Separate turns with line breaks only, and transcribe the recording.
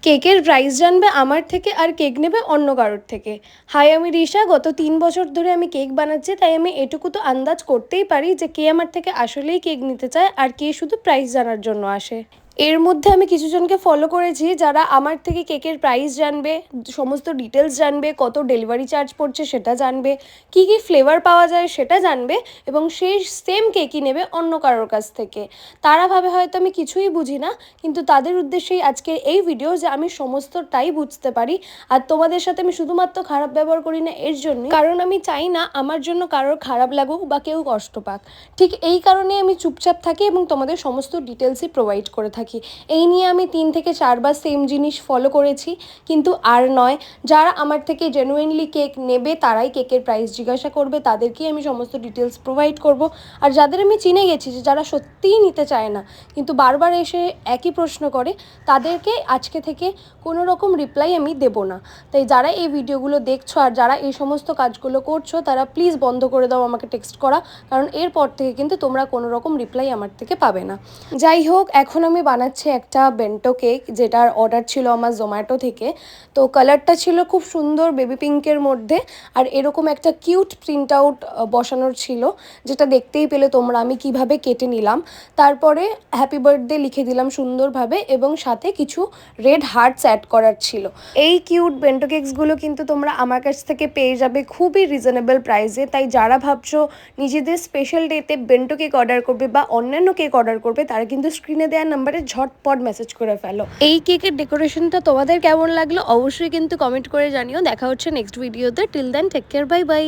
কেকের প্রাইস জানবে আমার থেকে আর কেক নেবে অন্য কারোর থেকে। হাই, আমি রিশা। গত ৩ বছর ধরে আমি কেক বানাচ্ছি, তাই আমি এটুকু তো আন্দাজ করতেই পারি যে কে আমার থেকে আসলেই কেক নিতে চায় আর কে শুধু প্রাইস জানার জন্য আসে। এর মধ্যে আমি কিছুজনকে ফলো করেছি যারা আমার থেকে কেকের প্রাইস জানবে, সমস্ত ডিটেলস জানবে, কত ডেলিভারি চার্জ পড়ছে সেটা জানবে, কী কী ফ্লেভার পাওয়া যায় সেটা জানবে, এবং সেই সেম কেকই নেবে অন্য কারোর কাছ থেকে। তারা ভাবে হয়তো আমি কিছুই বুঝি না, কিন্তু তাদের উদ্দেশ্যেই আজকের এই ভিডিও যে আমি সমস্তটাই বুঝতে পারি। আর তোমাদের সাথে আমি শুধুমাত্র খারাপ ব্যবহার করি না এর জন্যই, কারণ আমি চাই না আমার জন্য কারোর খারাপ লাগুক বা কেউ কষ্ট পাক। ঠিক এই কারণে আমি চুপচাপ থাকি এবং তোমাদের সমস্ত ডিটেলসই প্রোভাইড করে থাকি। এই নিয়ে আমি 3 থেকে 4 বার সেম জিনিস ফলো করেছি, কিন্তু আর নয়। যারা আমার থেকে জেনুইনলি কেক নেবে তারাই কেকের প্রাইস জিজ্ঞাসা করবে, তাদেরকেই আমি সমস্ত ডিটেলস প্রোভাইড করব। আর যাদের আমি চিনে গেছি যে যারা সত্যিই নিতে চায় না কিন্তু বারবার এসে একই প্রশ্ন করে, তাদেরকে আজকে থেকে কোনো রকম রিপ্লাই আমি দেব না। তাই যারা এই ভিডিওগুলো দেখছো আর যারা এই সমস্ত কাজগুলো করছো, তারা প্লিজ বন্ধ করে দাও আমাকে টেক্সট করা, কারণ এরপর থেকে কিন্তু তোমরা কোনো রকম রিপ্লাই আমার থেকে পাবে না। যাই হোক, এখন আমি বানাচ্ছি একটা বেন্টো কেক, যেটার অর্ডার ছিল আমার জোম্যাটো থেকে। তো কালারটা ছিল খুব সুন্দর বেবি পিঙ্কের মধ্যে, আর এরকম একটা কিউট প্রিন্ট আউট বসানোর ছিল, যেটা দেখতেই পেলে তোমরা আমি কিভাবে কেটে নিলাম। তারপরে হ্যাপি বার্থডে লিখে দিলাম সুন্দরভাবে, এবং সাথে কিছু রেড হার্টস অ্যাড করার ছিল। এই কিউট বেন্টো কেকসগুলো কিন্তু তোমরা আমার কাছ থেকে পেয়ে যাবে খুবই রিজনেবল প্রাইসে। তাই যারা ভাবছো নিজেদের স্পেশাল ডেতে বেন্টো কেক অর্ডার করবে বা অন্যান্য কেক অর্ডার করবে, তারা কিন্তু স্ক্রিনে দেওয়া নাম্বারে ঝটপট মেসেজ করে ফেলো। এই কেকের ডেকোরেশনটা তোমাদের কেমন লাগলো অবশ্যই কিন্তু কমেন্ট করে জানিও। দেখা হচ্ছে নেক্সট ভিডিওতে। Till then take care, bye by.